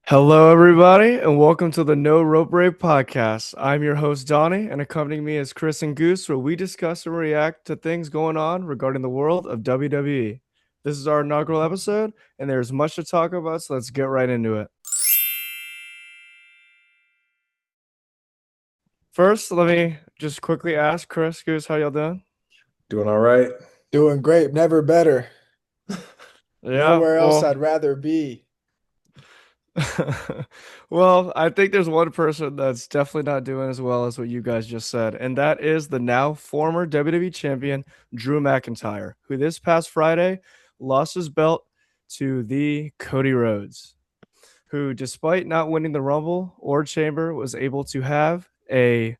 Hello, everybody, and welcome to the No Rope Break podcast. I'm your host, Donnie, and accompanying me is Chris and Goose, where we discuss and react to things going on regarding the world of WWE. This is our inaugural episode, and there's much to talk about, so let's get right into it. First, let me just quickly ask Chris, Goose, how y'all doing? Doing all right. Doing great, never better. Yeah, Nowhere else well, I'd rather be. well, I think there's one person that's definitely not doing as well as what you guys just said, and that is the now former WWE champion Drew McIntyre, who this past Friday lost his belt to the Cody Rhodes, who, despite not winning the Rumble or Chamber, was able to have a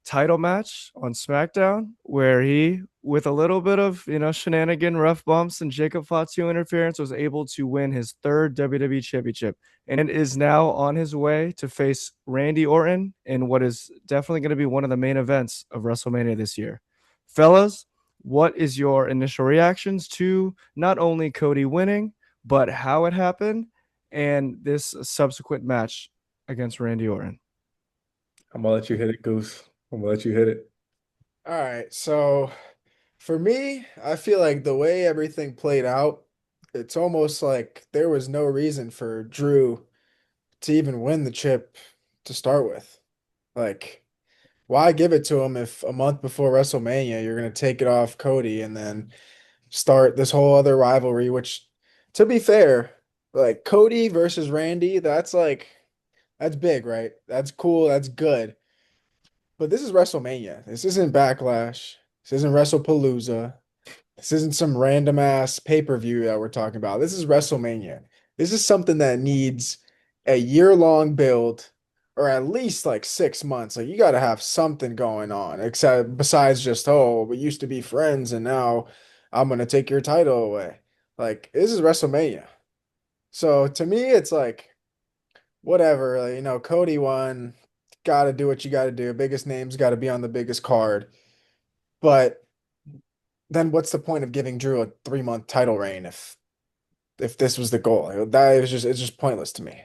title match on SmackDown where he, with a little bit of shenanigan, rough bumps, and Jacob Fatu interference, was able to win his third WWE Championship and is now on his way to face Randy Orton in what is definitely going to be one of the main events of WrestleMania this year. Fellas, what is your initial reactions to not only Cody winning, but how it happened and this subsequent match against Randy Orton? I'm gonna let you hit it, Goose. I'm gonna let you hit it. All right, so for me, I feel like the way everything played out, it's almost like there was no reason for Drew to even win the chip to start with. Like, why give it to him if a month before WrestleMania you're gonna take it off Cody and then start this whole other rivalry, which to be fair, like Cody versus Randy, that's big, right? That's cool, that's good. But this is WrestleMania. This isn't Backlash. This isn't WrestlePalooza. This isn't some random ass pay-per-view that we're talking about. This is WrestleMania. This is something that needs a year-long build or at least like 6 months. Like you got to have something going on except besides just, oh, we used to be friends and now I'm going to take your title away. Like this is WrestleMania. So to me, it's like whatever, Cody won. Got to do what you got to do. Biggest names got to be on the biggest card. But then what's the point of giving Drew a 3 month title reign if this was the goal? That is just it's just pointless to me.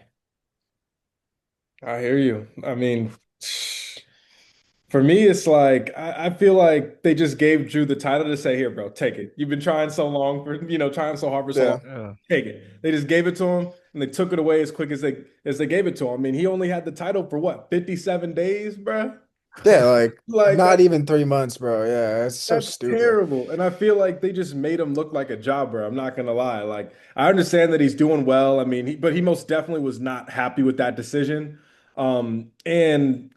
I hear you. I mean, for me, it's like I feel like they just gave Drew the title to say, "Here, bro, take it. You've been trying so long trying so hard for so long. Yeah. Yeah. Take it." They just gave it to him and they took it away as quick as they gave it to him. I mean, he only had the title for what, 57 days, bro? Yeah, like Like not even 3 months, bro. Yeah, it's so that's stupid. terrible. And I feel like they just made him look like a jobber. I'm not gonna lie. Like I understand that he's doing well. I mean, but he most definitely was not happy with that decision. And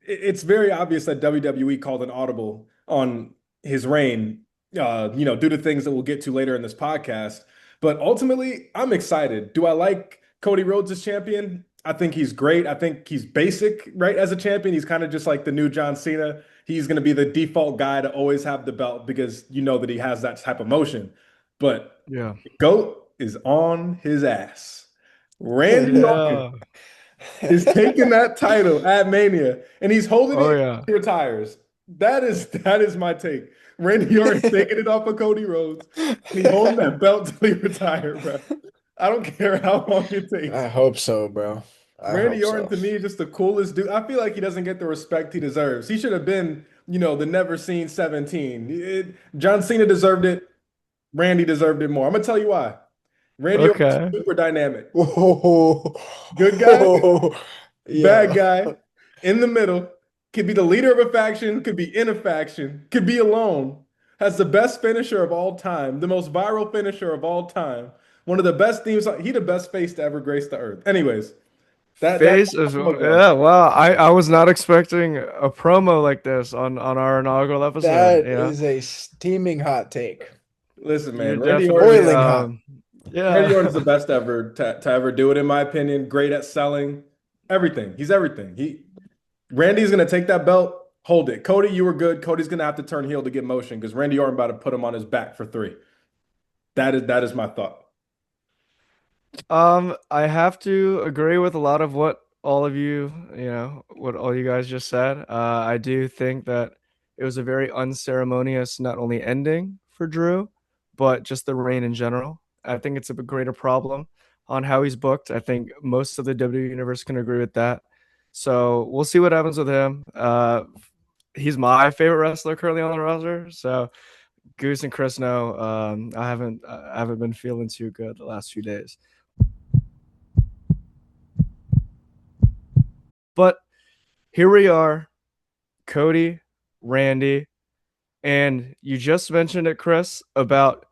it's very obvious that WWE called an audible on his reign, due to things that we'll get to later in this podcast. But ultimately, I'm excited. Do I like Cody Rhodes as champion? I think he's great. I think he's basic, right? As a champion, he's kind of just like the new John Cena. He's going to be the default guy to always have the belt because you know that he has that type of motion. But Yeah. the GOAT is on his ass. Randy Orton Yeah. is taking that title at Mania, and he's holding Oh it yeah. until he retires. That is my take. Randy Orton's taking it off of Cody Rhodes, and he holding that belt till he retire, bro. I don't care how long it I takes. hope so, bro. I Randy hope Orton so. to me is just the coolest dude. I feel like he doesn't get the respect he deserves. He should have been, the never seen 17. John Cena deserved it. Randy deserved it more. I'm gonna tell you why. Randy Orton's Okay. super dynamic. Oh, Good guy, bad yeah. guy, in the middle, could be the leader of a faction, could be in a faction, could be alone, has the best finisher of all time, the most viral finisher of all time, one of the best themes. He the best face to ever grace the earth. Anyways, that Face of I'm gonna go. yeah, wow. I was not expecting a promo like this on our inaugural episode, That you know. is a steaming hot take. Listen, You're man, Randy definitely Orton, Boiling hot. Randy yeah. Orton's the best ever to ever do it, in my opinion. Great at selling, everything. He's everything. Randy's gonna take that belt, hold it. Cody, you were good. Cody's gonna have to turn heel to get motion because Randy Orton about to put him on his back for three. That is my thought. I have to agree with a lot of what all of you, what all you guys just said. I do think that it was a very unceremonious, not only ending for Drew, but just the reign in general. I think it's a greater problem on how he's booked. I think most of the WWE universe can agree with that. So we'll see what happens with him. He's my favorite wrestler currently on the roster. So Goose and Chris know I haven't been feeling too good the last few days. But here we are, Cody, Randy, and you just mentioned it, Chris, about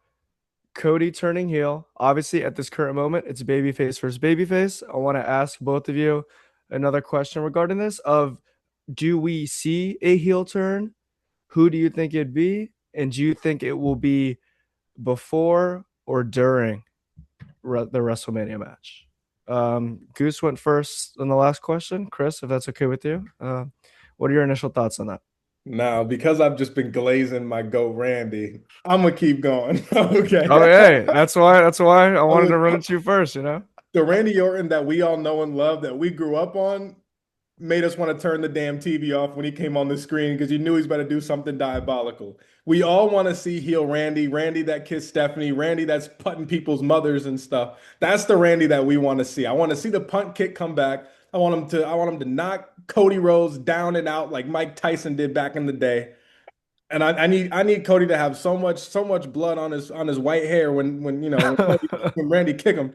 Cody turning heel. Obviously, at this current moment, it's babyface versus babyface. I want to ask both of you another question regarding this: of do we see a heel turn? Who do you think it'd be? And do you think it will be before or during the WrestleMania match? Goose went first on the last question. Chris, if that's okay with you, what are your initial thoughts on that? Now, because I've just been glazing my goat Randy, I'm gonna keep going. Oh, Okay. hey, that's why I wanted to run I'm it to you first. You know. the Randy Orton that we all know and love that we grew up on made us want to turn the damn TV off when he came on the screen because you knew he's about to do something diabolical. We all want to see heel Randy, Randy that kissed Stephanie, Randy that's putting people's mothers and stuff. That's the Randy that we want to see. I want to see the punt kick come back. I want him to knock Cody Rhodes down and out like Mike Tyson did back in the day. And I need Cody to have so much blood on his white hair when Randy kick him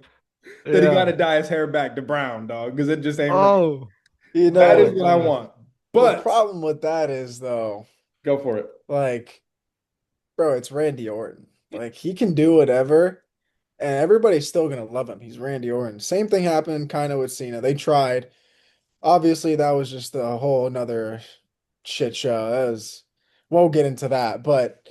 that he got to Yeah. dye his hair back to brown, dog, because it just ain't right. Oh. You That Oh is my know, what I goodness. want. the But problem with that is though, go for it. like, bro, it's Randy Orton. Like he can do whatever, and everybody's still gonna love him. He's Randy Orton. Same thing happened kind of with Cena. They tried. Obviously, that was just a whole another shit show. That was, won't get into that, but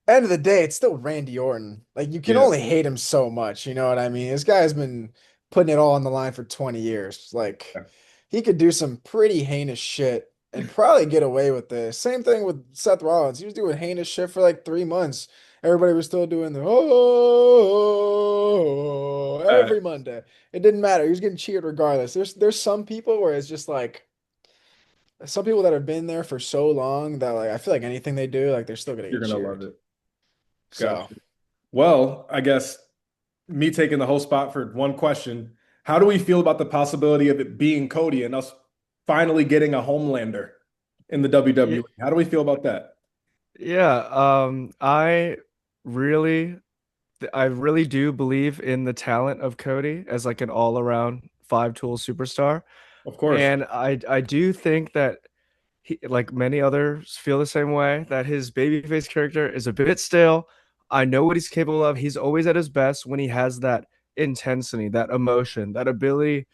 end of the day, it's still Randy Orton. Like you can Yeah, only hate him so much, you know what I mean? This guy's been putting it all on the line for 20 years. Like he could do some pretty heinous shit and probably get away with this. Same thing with Seth Rollins. He was doing heinous shit for like 3 months. Everybody was still doing the every Monday. It didn't matter. He was getting cheered regardless. There's some people where it's just like some people that have been there for so long that like I feel like anything they do, like they're still gonna you're get gonna love cheered. it. So Gotcha. Well, I guess me taking the whole spot for one question. How do we feel about the possibility of it being Cody and us finally getting a Homelander in the Yeah, WWE? How do we feel about that? yeah. Really, I really do believe in the talent of Cody as like an all-around five-tool superstar, Of course. and I do think that he, like many others, feel the same way that his babyface character is a bit stale. I know what he's capable of. He's always at his best when he has that intensity, that emotion, that ability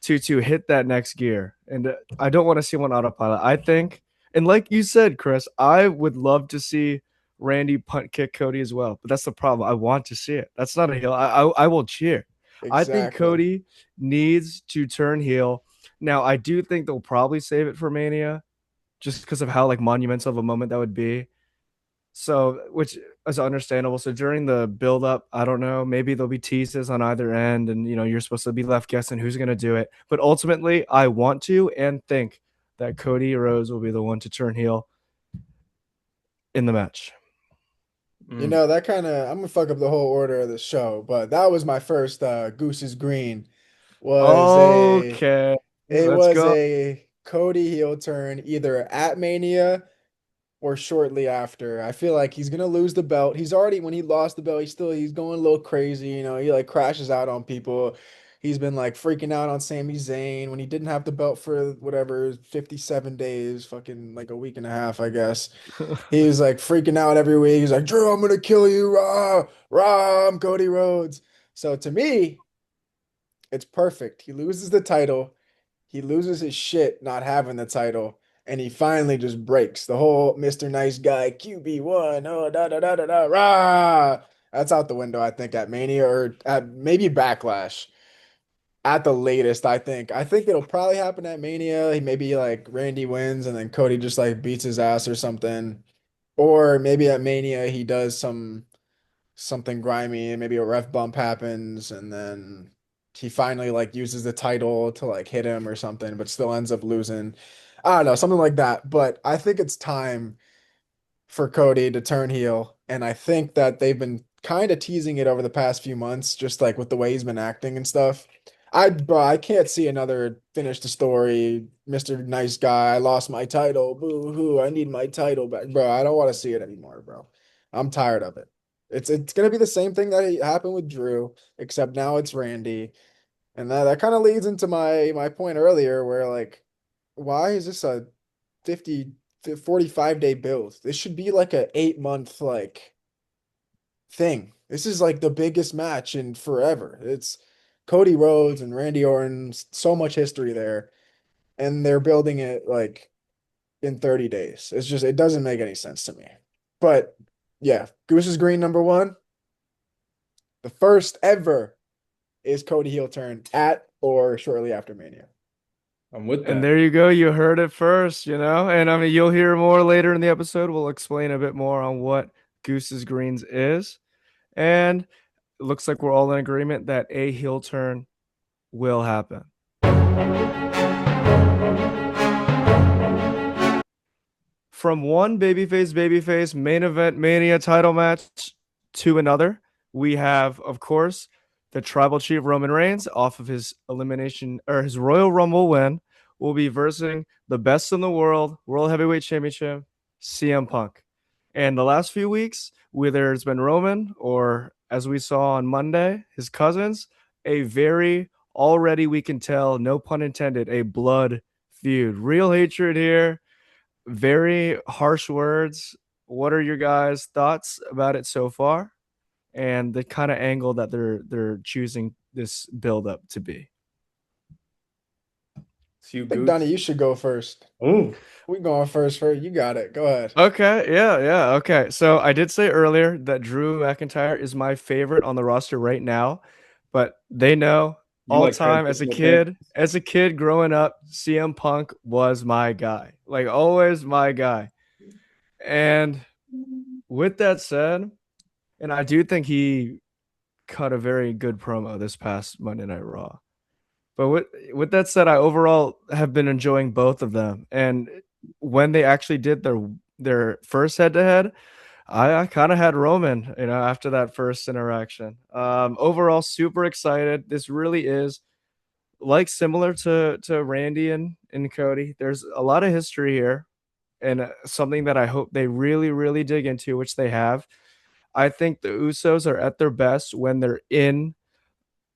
to hit that next gear. And I don't want to see him on autopilot. I think, and like you said, Chris, I would love to see Randy punt kick Cody as well. But that's the problem. I want to see it. That's not a heel. I will cheer. I think exactly. Cody needs to turn heel. Now, I do think they'll probably save it for Mania just because of how like monumental of a moment that would be. So, which is understandable. So during the build up, I don't know, maybe there'll be teases on either end, and you're supposed to be left guessing who's going to do it. But ultimately, I want to and think that Cody Rhodes will be the one to turn heel in the match. You Mm. know, that kind of I'm gonna fuck up the whole order of the show, but that was my first Goose's Green was a Okay, it let's was go. a Cody heel turn either at Mania or shortly after. I feel like he's gonna lose the belt. He's already when he lost the belt, he's going a little crazy, you know, he like crashes out on people. He's been like freaking out on Sami Zayn when he didn't have the belt for whatever 57 days, fucking like a week and a half, I guess. He's like freaking out every week. He's like, Drew, I'm gonna kill you, rah, rah, I'm Cody Rhodes. So to me, it's perfect. He loses the title. He loses his shit not having the title. And he finally just breaks the whole Mr. Nice Guy QB1. Oh, da da da da da rah. That's out the window, I think, at Mania or at maybe Backlash. At the latest, I think. I think it'll probably happen at Mania. He maybe like Randy wins and then Cody just like beats his ass or something. Or maybe at Mania he does something grimy and maybe a ref bump happens and then he finally like uses the title to like hit him or something, but still ends up losing. I don't know, something like that. But I think it's time for Cody to turn heel. And I think that they've been kind of teasing it over the past few months, just like with the way he's been acting and stuff. Bro, I can't see another finish the story, Mr. Nice Guy. I lost my title. Boo hoo. I need my title back. Bro, I don't want to see it anymore, bro. I'm tired of it. It's gonna be the same thing that happened with Drew, except now it's Randy. And that kind of leads into my point earlier where like why is this a 50 45-day build? This should be like a 8 month like thing. This is like the biggest match in forever. It's Cody Rhodes and Randy Orton, so much history there, and they're building it like in 30 days. It's just it doesn't make any sense to me. But yeah, Goose's Green number one, the first ever is Cody heel turn at or shortly after Mania. I'm with And that. there you go. You heard it first, you know? And I mean, you'll hear more later in the episode. We'll explain a bit more on what Goose's Greens is. And it looks like we're all in agreement that a heel turn will happen. From one babyface main event mania title match to another, we have, of course, the tribal chief Roman Reigns off of his elimination or his Royal Rumble win will be versing the best in the world heavyweight championship, CM Punk. And the last few weeks, whether it's been Roman or as we saw on Monday, his cousins, a very already we can tell, no pun intended, a blood feud. Real hatred here, very harsh words. What are your guys' thoughts about it so far, and the kind of angle that they're choosing this build up to be? It's you, I think Donnie, Goose. you should go first. Ooh, We going first. You got it. Go ahead. Okay, yeah, okay. So I did say earlier that Drew McIntyre is my favorite on the roster right now, but they know you all like time transitional champions. as a kid growing up, CM Punk was my guy, like always my guy. And with that said, and I do think he cut a very good promo this past Monday Night Raw. But with that said, I overall have been enjoying both of them. And when they actually did their first head to head, I kind of had Roman, you know, after that first interaction. Overall, super excited. This really is like similar to Randy and Cody. There's a lot of history here, and something that I hope they really dig into, which they have. I think the Usos are at their best when they're in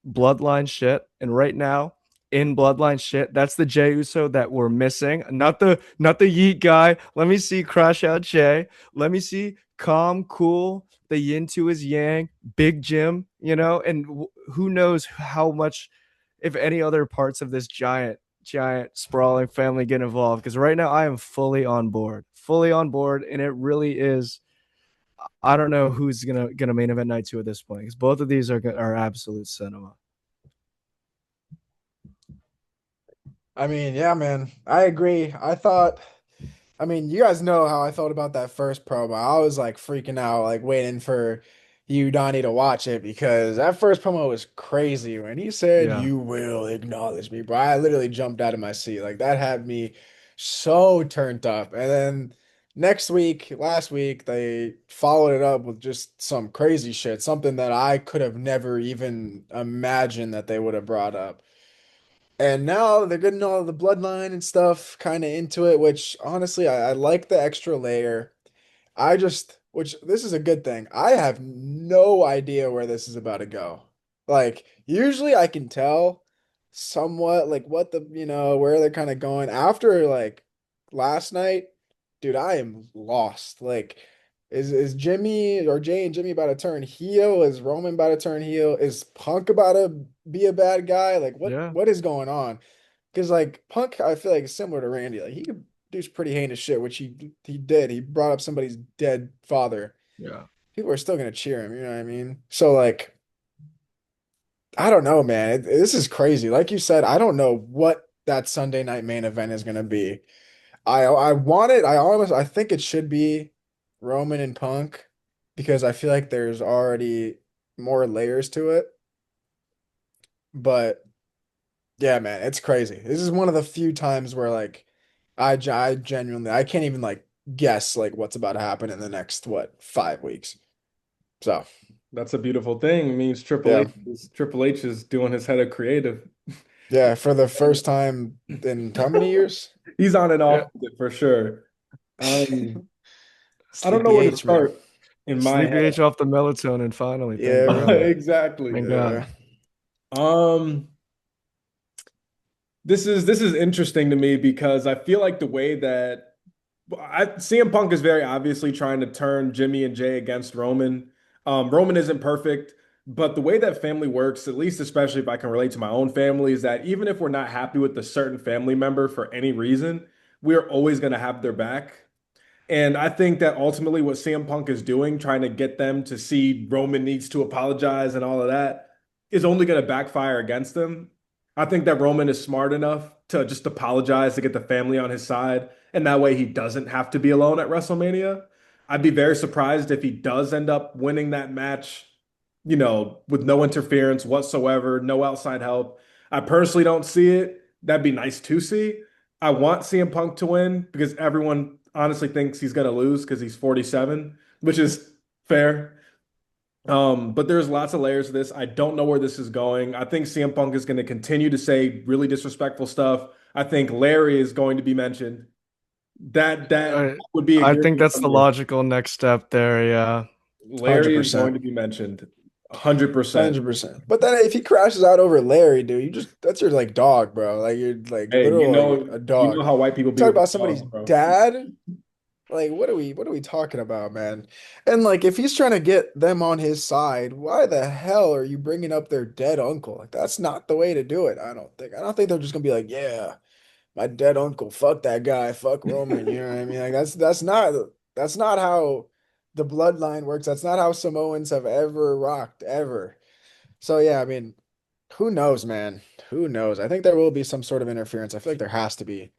bloodline shit. And right now, in bloodline shit, that's the Jey Uso that we're missing. Not the Yeet guy. Let me see Crash Out Jay. Let me see calm, cool, the yin to his yang, Big Jim, you know, and who knows how much, if any other parts of this giant sprawling family get involved. Because right now I am fully on board, and it really is. I don't know who's gonna main event night two at this point, because both of these are absolute cinema. I mean, yeah, man. I agree. I mean, you guys know how I felt about that first promo. I was like freaking out, like waiting for you, Donnie, to watch it because that first promo was crazy. When he said, Yeah. "You will acknowledge me," bro, I literally jumped out of my seat. Like that had me so turned up. And then last week, they followed it up with just some crazy shit, something that I could have never even imagined that they would have brought up. And now they're getting all the bloodline and stuff kind of into it, which honestly, I like the extra layer. Which this is a good thing. I have no idea where this is about to go. Like, usually I can tell somewhat like what where they're kind of going after like last night. Dude, I am lost. Like, is Jimmy or Jay and Jimmy about to turn heel? Is Roman about to turn heel? Is Punk about to be a bad guy? Like, Yeah. what is going on? Because like Punk, I feel like is similar to Randy. Like he could do some pretty heinous shit, which he did. He brought up somebody's dead father. Yeah. People are still gonna cheer him. You know what I mean? So like, I don't know, man. This is crazy. Like you said, I don't know what that Sunday night main event is gonna be. I want it. I think it should be Roman and Punk because I feel like there's already more layers to it. But yeah, man, it's crazy. This is one of the few times where like I genuinely I can't even like guess like what's about to happen in the next what 5 weeks. So That's a beautiful thing. It means Yeah. Triple H is doing his head of creative. Yeah, for the first time in how many years? He's on and Yeah. off with it for sure. Um, I don't know Sleepy where to H, man. start in my Sleepy head. H off the melatonin finally. Thank Yeah, God. right. Exactly. Thank Yeah. God. Um, this is interesting to me because I feel like the way that CM Punk is very obviously trying to turn Jimmy and Jay against Roman. Roman isn't perfect, but the way that family works, at least especially if I can relate to my own family, is that even if we're not happy with a certain family member for any reason, we're always going to have their back. And I think that ultimately what CM Punk is doing, trying to get them to see Roman needs to apologize and all of that, is only going to backfire against them. I think that Roman is smart enough to just apologize to get the family on his side. And that way he doesn't have to be alone at WrestleMania. I'd be very surprised if he does end up winning that match, with no interference whatsoever, no outside help. I personally don't see it. That'd be nice to see. I want CM Punk to win because everyone honestly thinks he's going to lose because he's 47, which is fair. But there's lots of layers to this. I don't know where this is going. I think CM Punk is going to continue to say really disrespectful stuff. I think Larry is going to be mentioned. That I would be a I good think thing that's for the me. logical next step there. Yeah. Larry is going 100%. to be mentioned 100%. 100%. But then if he crashes out over Larry, dude, that's your like dog, bro. Like you're like Hey, literally a you know dog. how white people be Talk with their about somebody's dogs, bro. dad. Like what are we talking about, man? And like if he's trying to get them on his side, why the hell are you bringing up their dead uncle? Like that's not the way to do it, I don't think. I don't think they're just gonna be like, yeah, my dead uncle, fuck that guy, fuck Roman, you know what I mean? Like that's not how the bloodline works. That's not how Samoans have ever rocked, ever. So yeah, I mean, who knows, man? Who knows? I think there will be some sort of interference. I feel like there has to be.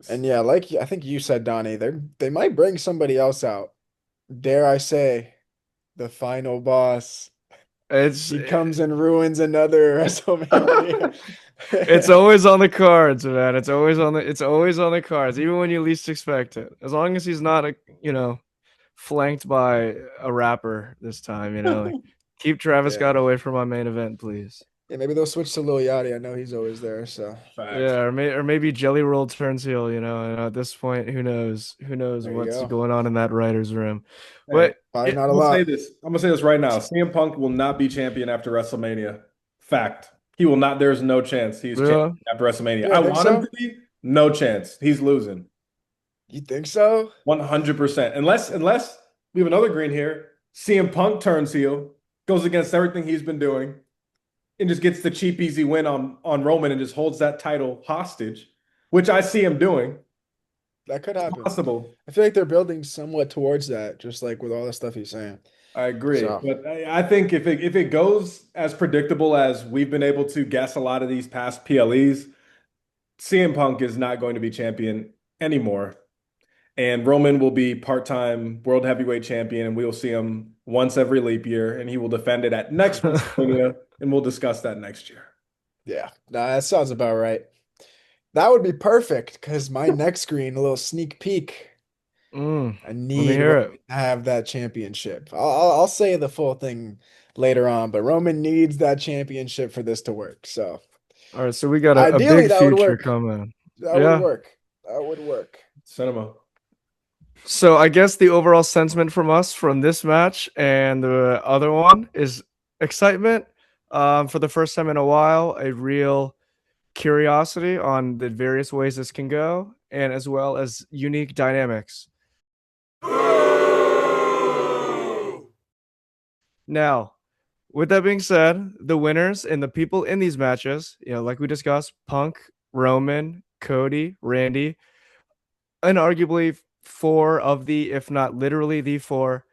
And yeah, like I think you said, Donnie, they might bring somebody else out. Dare I say, the final boss. It's He comes and ruins another WrestleMania. it's always on the cards, man. It's always on the cards, even when you least expect it. As long as he's not flanked by a rapper this time, like, keep Travis Yeah. Scott away from my main event, please. Yeah, maybe they'll switch to Lil Yachty. I know he's always there, so Facts. Yeah, or maybe Jelly Roll turns heel, and at this point, who knows? Who knows there you what's go. going on in that writer's room? Hey, But Probably it, not a I'm gonna say lot. this. I'm gonna say this right now. CM Punk will not be champion after WrestleMania. Fact. He will not. There's no chance he's champion yeah, after WrestleMania. You I don't think want him so? to be. No chance. He's losing. You think so? 100%. Unless we have another green here. CM Punk turns heel, goes against everything he's been doing, and just gets the cheap, easy win on Roman and just holds that title hostage, which I see him doing. That could It's happen. possible. I feel like they're building somewhat towards that, just like with all the stuff he's saying. I agree. So But I think if it goes as predictable as we've been able to guess a lot of these past PLEs, CM Punk is not going to be champion anymore. And Roman will be part-time world heavyweight champion, and we'll see him once every leap year, and he will defend it at next WrestleMania, and we'll discuss that next year. yeah, nah, that sounds about right. That would be perfect because my next screen, a little sneak peek. I let me need hear Roman it. to have that championship. I'll say the full thing later on, but Roman needs that championship for this to work. So All right, so we got a ideally, big that would future work. coming. That would Yeah. work. That would work. Cinema. So I guess the overall sentiment from us from this match and the other one is excitement. For the first time in a while, a real curiosity on the various ways this can go, and as well as unique dynamics. Now, with that being said, the winners and the people in these matches, like we discussed, Punk, Roman, Cody, Randy, and arguably four of the, if not literally the four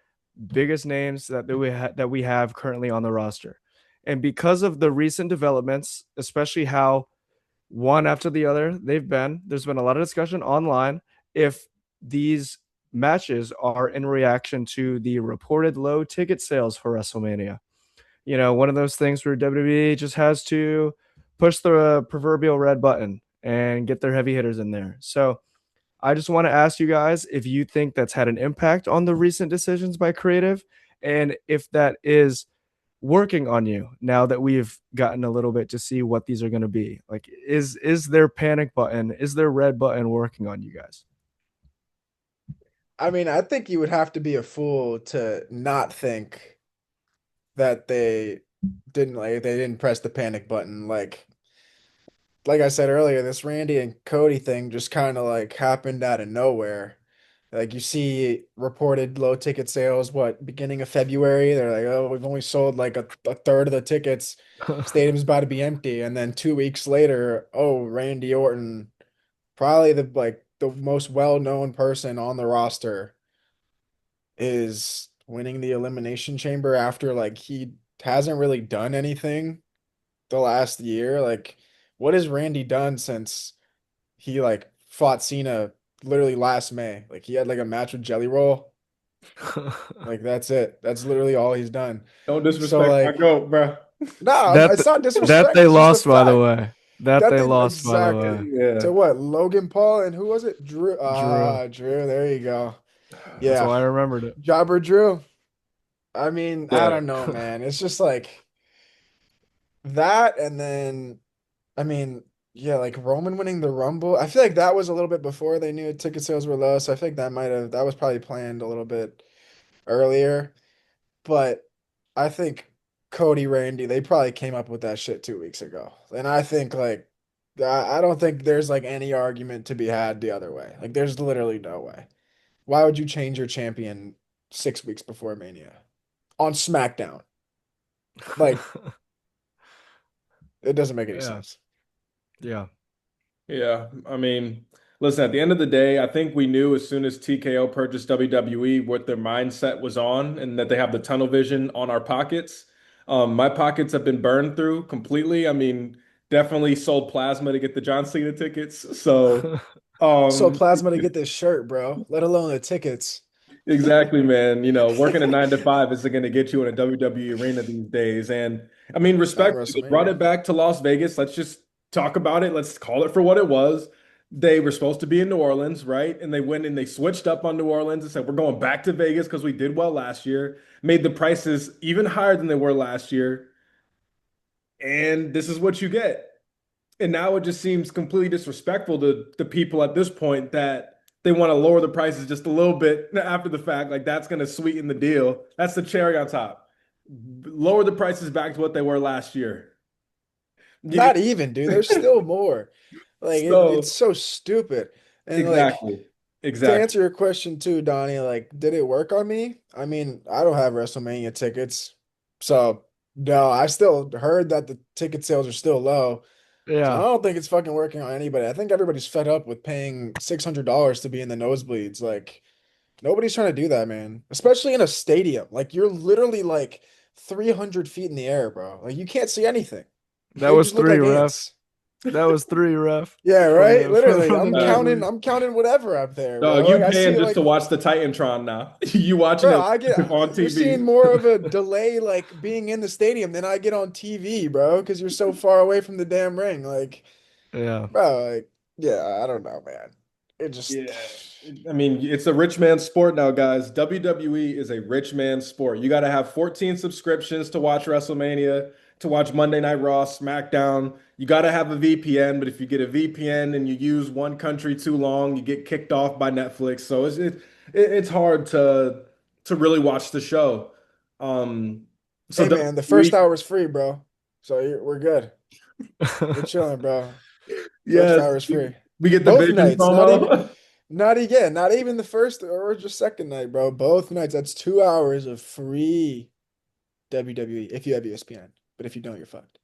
biggest names that we have currently on the roster. And because of the recent developments, especially how one after the other there's been a lot of discussion online if these matches are in reaction to the reported low ticket sales for WrestleMania. One of those things where WWE just has to push the proverbial red button and get their heavy hitters in there. So I just want to ask you guys if you think that's had an impact on the recent decisions by creative, and if that is working on you now that we've gotten a little bit to see what these are going to be? Like, is their panic button, is their red button working on you guys? I mean, I think you would have to be a fool to not think that they didn't press the panic button. Like I said earlier, this Randy and Cody thing just kind of like happened out of nowhere. Like you see reported low ticket sales, what, beginning of February, they're like, oh, we've only sold like a third of the tickets. Stadium's about to be empty. And then 2 weeks later, oh, Randy Orton, probably the most well-known person on the roster, is winning the Elimination Chamber after like he hasn't really done anything the last year. Like, what has Randy done since he like fought Cena literally last May? Like he had like a match with Jelly Roll. Like that's it. That's literally all he's done. Don't So disrespect my like, goat, bro. no, that it's not that disrespect. they It's just a lost, by the fact. way. That That they they lost, by the exactly way. to Yeah. what? Logan Paul and who was it? Drew. Drew. Drew. There you go. That's Yeah, why I remembered it. Jobber Drew. I mean, I Yeah. don't know, man. It's just like that, and then I mean, yeah, like Roman winning the Rumble. I feel like that was a little bit before they knew ticket sales were low, so I feel like that was probably planned a little bit earlier. But I think Cody Randy, they probably came up with that shit 2 weeks ago. And I think like I don't think there's like any argument to be had the other way. Like there's literally no way. Why would you change your champion 6 weeks before Mania on SmackDown? Like it doesn't make any Yeah. sense. Yeah. Yeah, I mean, listen, at the end of the day, I think we knew as soon as TKO purchased WWE what their mindset was on and that they have the tunnel vision on our pockets. My pockets have been burned through completely. I mean, definitely sold plasma to get the John Cena tickets. So, So um, plasma to get this shirt, bro, let alone the tickets. exactly, man. You know, working a 9 to 5 isn't going to get you in a WWE arena these days. And I mean, Not in respectfully, they brought WrestleMania. it back to Las Vegas. Let's just talk about it. Let's call it for what it was. They were supposed to be in New Orleans, right? And they went and they switched up on New Orleans and said, we're going back to Vegas because we did well last year, made the prices even higher than they were last year. And this is what you get. And now it just seems completely disrespectful to the people at this point that they want to lower the prices just a little bit after the fact. Like that's going to sweeten the deal. That's the cherry on top. Lower the prices back to what they were last year. You- Not even, dude. There's still more. Like it's so so stupid. And like exactly, to exactly. answer your question too, Donnie, like did it work on me? I mean, I don't have WrestleMania tickets. So no, I still heard that the ticket sales are still low. So I Yeah. don't think it's fucking working on anybody. I think everybody's fed up with paying $600 to be in the nosebleeds. Like nobody's trying to do that, man. Especially in a stadium. Like you're literally like 300 feet in the air, bro. Like you can't see anything. That You was just look three, like ref. ants. That was three, ref. Yeah, From right? the from, Literally. from the nosebleed. I'm counting whatever up there, Dog, bro. you Like I see paying just to like, watch the Titantron now. You watching bro, it I get on you're seeing TV. more of a delay like being in the stadium than I get on TV, bro, because you're so far away from the damn ring. Like, Yeah. bro, like, yeah, I don't know, man. It just Yeah. I mean, it's a rich man's sport now, guys. WWE is a rich man's sport. You got to have 14 subscriptions to watch WrestleMania, to watch Monday Night Raw, SmackDown. You got to have a VPN, but if you get a VPN and you use one country too long, you get kicked off by Netflix. So it's hard to really watch the show. Um, so hey man, the first WWE, hour is free, bro. So we're good. We're chilling, bro. First yes, hour is free. we get the Both Vision nights, not even promo. not again, not even the first or just second night, bro. Both nights. That's 2 hours of free WWE if you have ESPN. But if you don't, you're fucked.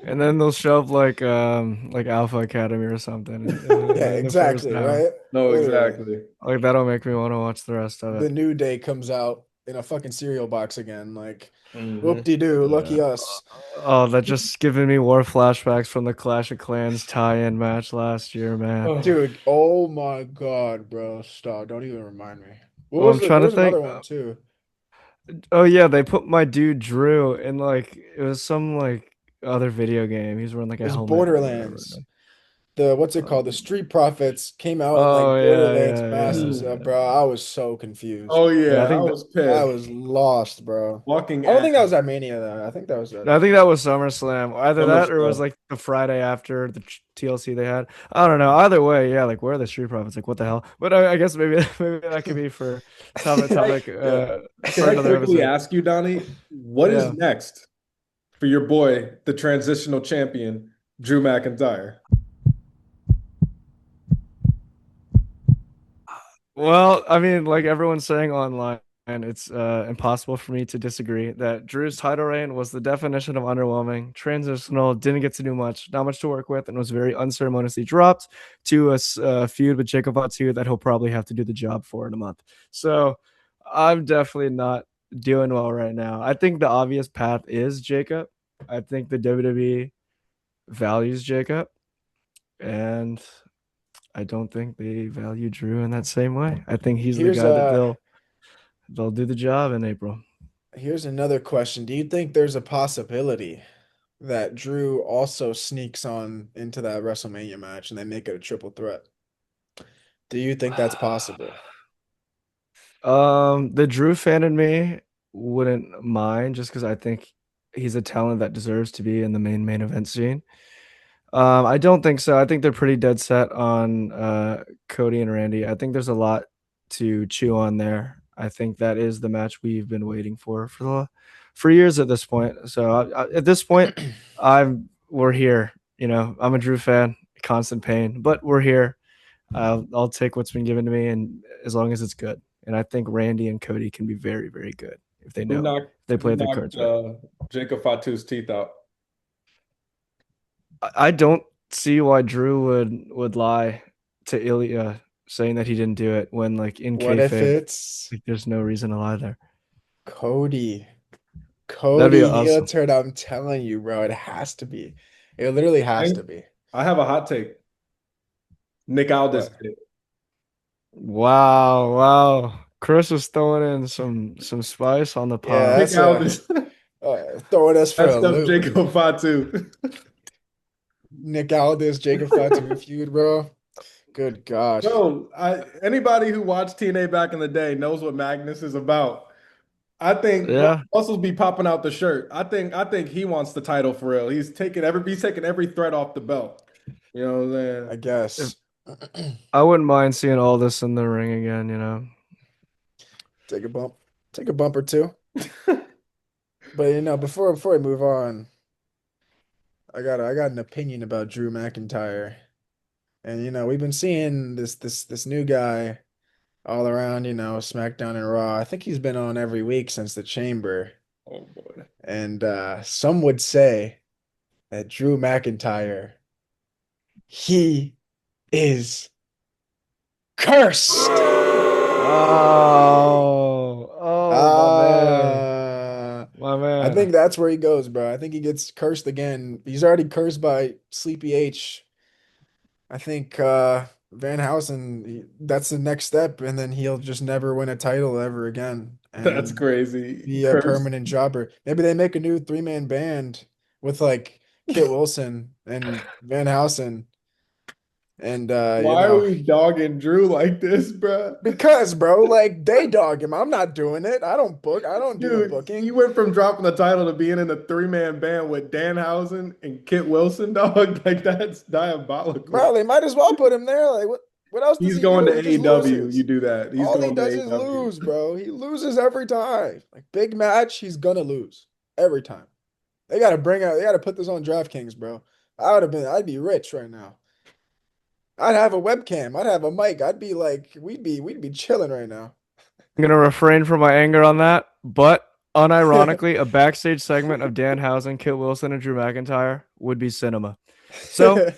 And then they'll shove like Alpha Academy or something Yeah, in the first exactly, hour. right? No, Literally. exactly. Like that'll make me want to watch the rest of The it. New Day comes out in a fucking cereal box again. Like, Hmm. whoop-de-doo, Yeah. lucky us. Oh, that just giving me war flashbacks from the Clash of Clans tie-in match last year, man. Oh. Dude, oh my God, bro. Stop. Don't even remind me. Well, I'm There trying to was think. another one too. Oh yeah, they put my dude Drew in like it was some like other video game. He was wearing like It a was helmet or whatever. Borderlands. the what's it called? The Um, Street Profits came out in like oh Borderlands yeah, masses, yeah, Mm. bro. I was so confused. Oh yeah. I yeah, I think was I pissed. was lost, bro. Walking I don't ass. think that was at Mania though. I think that was at I think that was SummerSlam. Either that or it was SummerSlam. like the Friday after the TLC they had. I don't know. Either way, yeah. Like where are the Street Profits? Like what the hell? But I guess maybe maybe that could be for Can topic yeah. can for I another quickly episode. ask you, Donnie, what is Yeah. next for your boy, the transitional champion, Drew McIntyre? Well, I mean, like everyone's saying online, and it's impossible for me to disagree that Drew's title reign was the definition of underwhelming, transitional, didn't get to do much, not much to work with, and was very unceremoniously dropped to a feud with Jacob Fatu that he'll probably have to do the job for in a month. So I'm definitely not doing well right now. I think the obvious path is Jacob. I think the WWE values Jacob, and I don't think they value Drew in that same way. I think he's the Here's guy that they'll do the job in April. here's another question. Do you think there's a possibility that Drew also sneaks on into that WrestleMania match and they make it a triple threat? Do you think that's possible? The Drew fan in me wouldn't mind just because I think he's a talent that deserves to be in the main event scene. I don't think so. I think they're pretty dead set on Cody and Randy. I think there's a lot to chew on there. I think that is the match we've been waiting for years at this point. So at this point, we're here. You know, I'm a Drew fan, constant pain, but we're here. I'll take what's been given to me, and as long as it's good. And I think Randy and Cody can be very, very good if they Who know knocked if they who play their knocked cards right. Jacob Fatu's teeth out? I don't see why Drew would lie to Ilya saying that he didn't do it when like in What if kayfabe, it's like there's no reason to lie there. Cody? That'd be Cody heel awesome. turn, I'm telling you, bro, it has to be. It literally has I to be. I have a hot take. Nick Aldis What? did it. Wow, wow. Chris is throwing in some spice on the Yeah, pot. Nick that's Aldis throwing us for a messed up loop. Jacob Fatu. Nick Aldis, Jacob Fatu feud, bro. Good God. Bro, anybody who watched TNA back in the day knows what Magnus is about. I think Brock Yeah. Muscles be popping out the shirt. I think he wants the title for real. He's taking every threat off the belt. You know what I'm I If guess. I wouldn't mind seeing all this in the ring again, you know. Take a bump. Take a bump or two. saying? But before we move on, I got an opinion about Drew McIntyre. And we've been seeing this new guy all around, SmackDown and Raw. I think he's been on every week since the Chamber. Oh boy. And some would say that Drew McIntyre, he is cursed. Oh, oh, my man, Uh, my I man. think that's where he goes, bro. I think he gets cursed again. He's already cursed by Sleepy H. I think Van Housen, that's the next step, and then he'll just never win a title ever again That's and crazy. be a Curse. permanent jobber. Maybe they make a new three-man band with like Kit Wilson and Van Housen, and Why are we dogging Drew like this, bro? because bro, like they dog him. I'm not doing it. I don't book. I don't do the Dude, you booking. went from dropping the title to being in a three-man band with Danhausen and Kit Wilson, dog. Like that's diabolical. Bro, they might as well put him there. Like what else does He's he going do? to He just AEW. You loses. do that. He's All he going to does is AEW. lose, bro. He loses every time. Like big match, he's gonna lose every time. They gotta put this on DraftKings, bro. I'd be rich right now. I'd have a webcam, I'd have a mic, I'd be like, we'd be chilling right now. I'm gonna refrain from my anger on that, but unironically, a backstage segment of Danhausen, Kit Wilson, and Drew McIntyre would be cinema. So,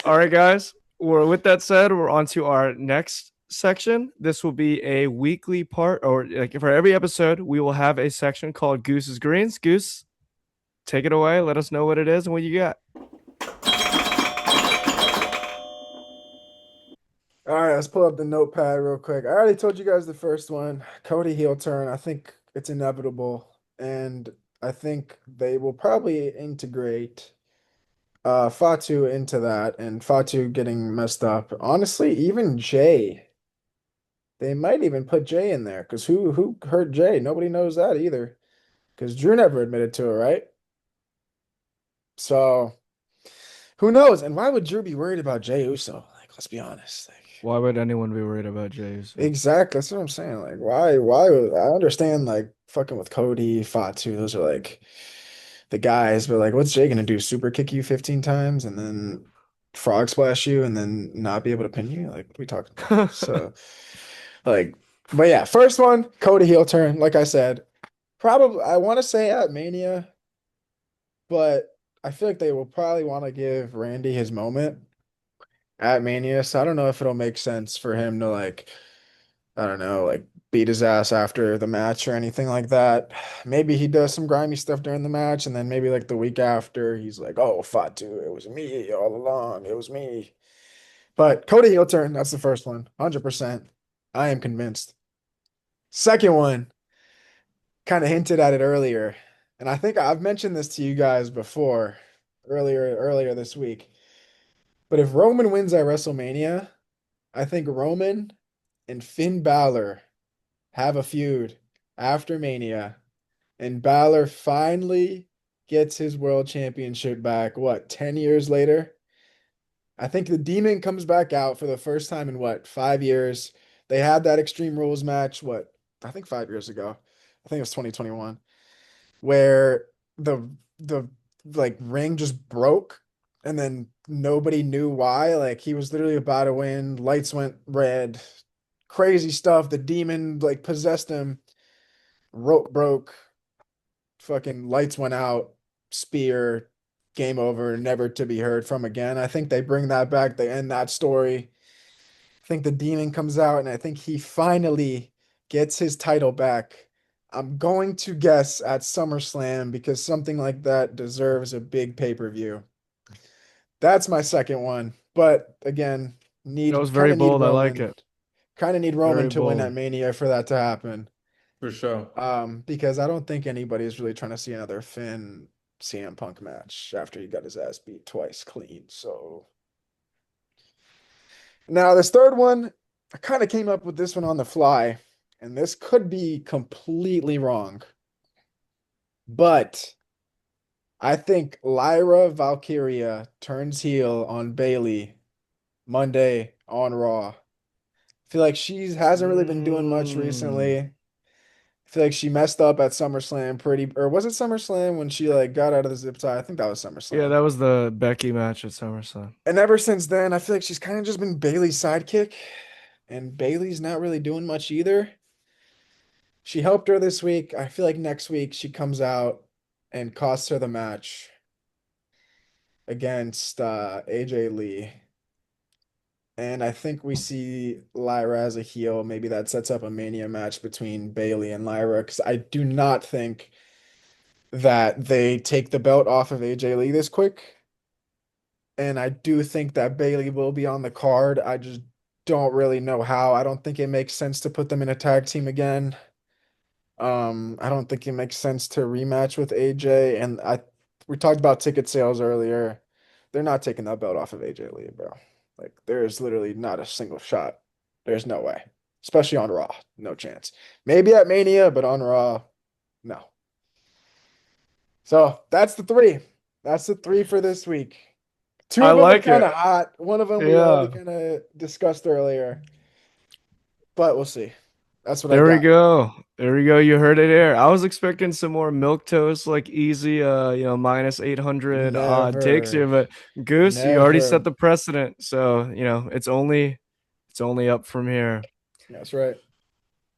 all right, guys. With that said, we're on to our next section. This will be a weekly part, or like for every episode, we will have a section called Goose's Greens. Goose, take it away. Let us know what it is and what you got. All right, let's pull up the notepad real quick. I already told you guys the first one, Cody heel turn. I think it's inevitable, and I think they will probably integrate Fatu into that and Fatu getting messed up. Honestly, even Jay, they might even put Jay in there because who hurt Jay? Nobody knows that either. Because Drew never admitted to it, right? So who knows? And why would Drew be worried about Jay Uso? Like, let's be honest. Like, Why would anyone be worried about Jey Uso? exactly. That's what I'm saying. Like, I understand like fucking with Cody, Fatu, those are like the guys, but like what's Jay gonna do? Super kick you 15 times and then frog splash you and then not be able to pin you? Like, what are we talking about? So like, but yeah, first one, Cody heel turn, like I said. Probably I want to say at Mania, but I feel like they will probably want to give Randy his moment at Mania. So I don't know if it'll make sense for him to like I don't know, like beat his ass after the match or anything like that. Maybe he does some grimy stuff during the match, and then maybe like the week after, he's like, "Oh, Fatu, it was me all along. It was me." But Cody heel turn, that's the first one, 100%. I am convinced. Second one, kind of hinted at it earlier, and I think I've mentioned this to you guys before, earlier this week. But if Roman wins at WrestleMania, I think Roman and Finn Balor have a feud after Mania, and Balor finally gets his world championship back. What, 10 years later? I think the Demon comes back out for the first time in what, 5 years? They had that Extreme Rules match, what, I think 5 years ago. I think it was 2021, where the like ring just broke and then nobody knew why. Like he was literally about to win, lights went red, crazy stuff. The demon like possessed him, rope broke, fucking lights went out, spear, game over, never to be heard from again. I think they bring that back. They end that story. I think the demon comes out, and I think he finally gets his title back. I'm going to guess at SummerSlam because something like that deserves a big pay-per-view. That's my second one. But again, That was need kind very of need bold. I like Roman. it. Kind of need Roman Very to win at bold. Mania for that to happen. For sure. Because I don't think anybody is really trying to see another Finn CM Punk match after he got his ass beat twice clean. So now this third one, I kind of came up with this one on the fly, and this could be completely wrong, but I think Lyra Valkyria turns heel on Bailey Monday on Raw. I feel like she hasn't really been doing much recently. Mm. I feel like she messed up at SummerSlam pretty, or was it SummerSlam when she like got out of the zip tie? I think that was Yeah, SummerSlam. that was the Becky match at SummerSlam. And ever since then, I feel like she's kind of just been Bailey's sidekick, and Bailey's not really doing much either. She helped her this week. I feel like next week she comes out and costs her the match against AJ Lee. And I think we see Lyra as a heel. Maybe that sets up a Mania match between Bailey and Lyra because I do not think that they take the belt off of AJ Lee this quick. And I do think that Bailey will be on the card. I just don't really know how. I don't think it makes sense to put them in a tag team again. I don't think it makes sense to rematch with AJ. And we talked about ticket sales earlier. They're not taking that belt off of AJ Lee, bro. Like there is literally not a single shot. There's no way. Especially on Raw. No chance. Maybe at Mania, but on Raw, no. So that's the three. That's the three for this week. Two I of them are like kind it. of hot. One of them we already Yeah. kind of discussed earlier, but we'll see. That's what I There we got. go. There we go. You heard it here. I was expecting some more milk toast, like easy, minus 800 odd takes here, Never, but Goose, you already set never. the precedent. So, it's only up from here. That's right.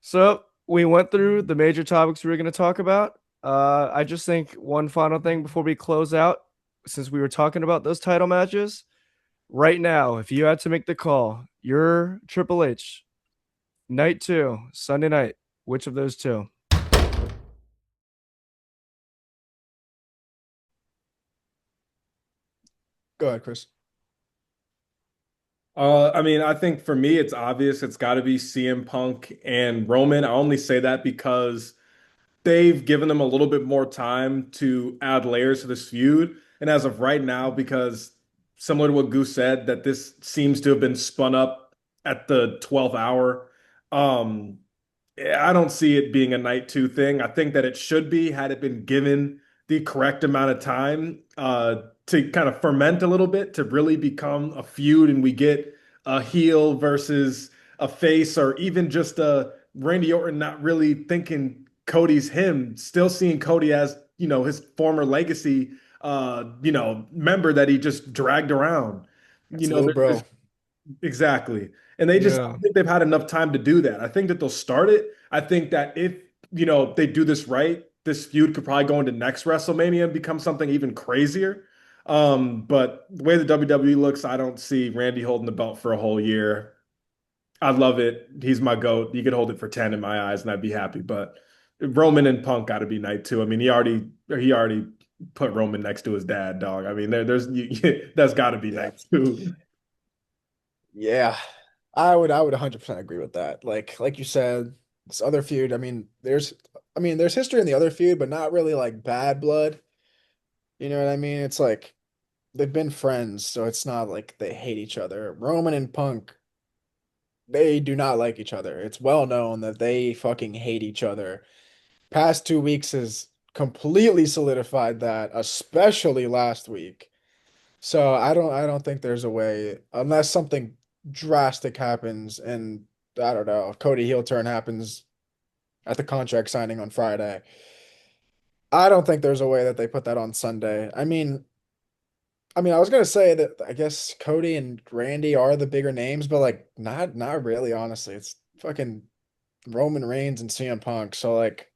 So we went through the major topics we were going to talk about. I just think one final thing before we close out, since we were talking about those title matches, right now, if you had to make the call, you're Triple H, night two, Sunday night, which of those two? Go ahead, Chris. I mean, I think for me, it's obvious. It's got to be CM Punk and Roman. I only say that because they've given them a little bit more time to add layers to this feud. And as of right now, because similar to what Goose said, that this seems to have been spun up at the 12th hour. Um, I don't see it being a night two thing. I think that it should be had it been given the correct amount of time to kind of ferment a little bit to really become a feud, and we get a heel versus a face, or even just a Randy Orton not really thinking Cody's him, still seeing Cody as his former legacy member that he just dragged around. It's little There's bro. exactly. And they just, I Yeah. don't think they've had enough time to do that. I think that they'll start it. I think that if, they do this right, this feud could probably go into next WrestleMania and become something even crazier. But the way the WWE looks, I don't see Randy holding the belt for a whole year. I love it. He's my GOAT. He could hold it for 10 in my eyes and I'd be happy. But Roman and Punk got to be night two. I mean, he already put Roman next to his dad, dog. I mean, that's got to be Yeah. night two. Yeah. I would 100% agree with that. Like you said, this other feud, there's history in the other feud, but not really like bad blood. You know what I mean? It's like they've been friends, so it's not like they hate each other. Roman and Punk, they do not like each other. It's well known that they fucking hate each other. Past 2 weeks has completely solidified that, especially last week. So I don't think there's a way unless something drastic happens and I don't know, Cody heel turn happens at the contract signing on Friday. I don't think there's a way that they put that on Sunday. I mean, I was gonna say that I guess Cody and Randy are the bigger names, but like not really, honestly. It's fucking Roman Reigns and CM Punk. So like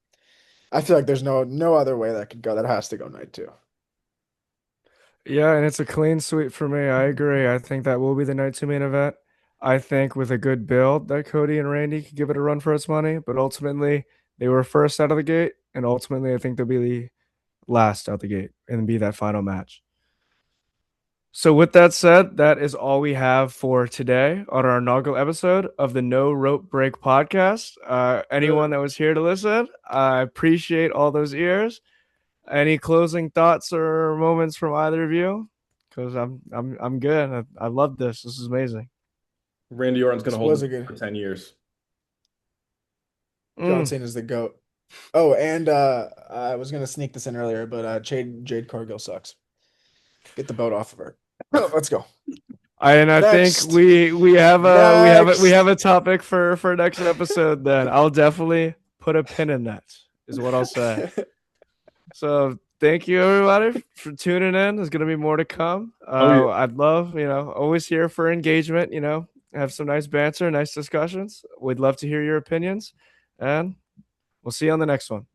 I feel like there's no other way that could go. That has to go night two. Yeah, and it's a clean sweep for me. I agree. I think that will be the night two main event. I think with a good build that Cody and Randy could give it a run for its money, but ultimately they were first out of the gate, and ultimately I think they'll be the last out the gate and be that final match. So with that said, that is all we have for today on our inaugural episode of the No Rope Break podcast. Anyone that was here to listen, I appreciate all those ears. Any closing thoughts or moments from either of you? Because I'm good. I love this. This is amazing. Randy Orton's going to This hold was it a good. for 10 years. John Mm. Cena's the GOAT. Oh, and I was gonna sneak this in earlier, but Jade Cargill sucks. Get the boat off of her. Let's go. I think Next. we Next. have a topic for next episode. Then I'll definitely put a pin in that. Is what I'll say. So thank you everybody for tuning in. There's gonna be more to come. Oh, yeah. I'd love, always here for engagement, have some nice banter, nice discussions. We'd love to hear your opinions. And we'll see you on the next one.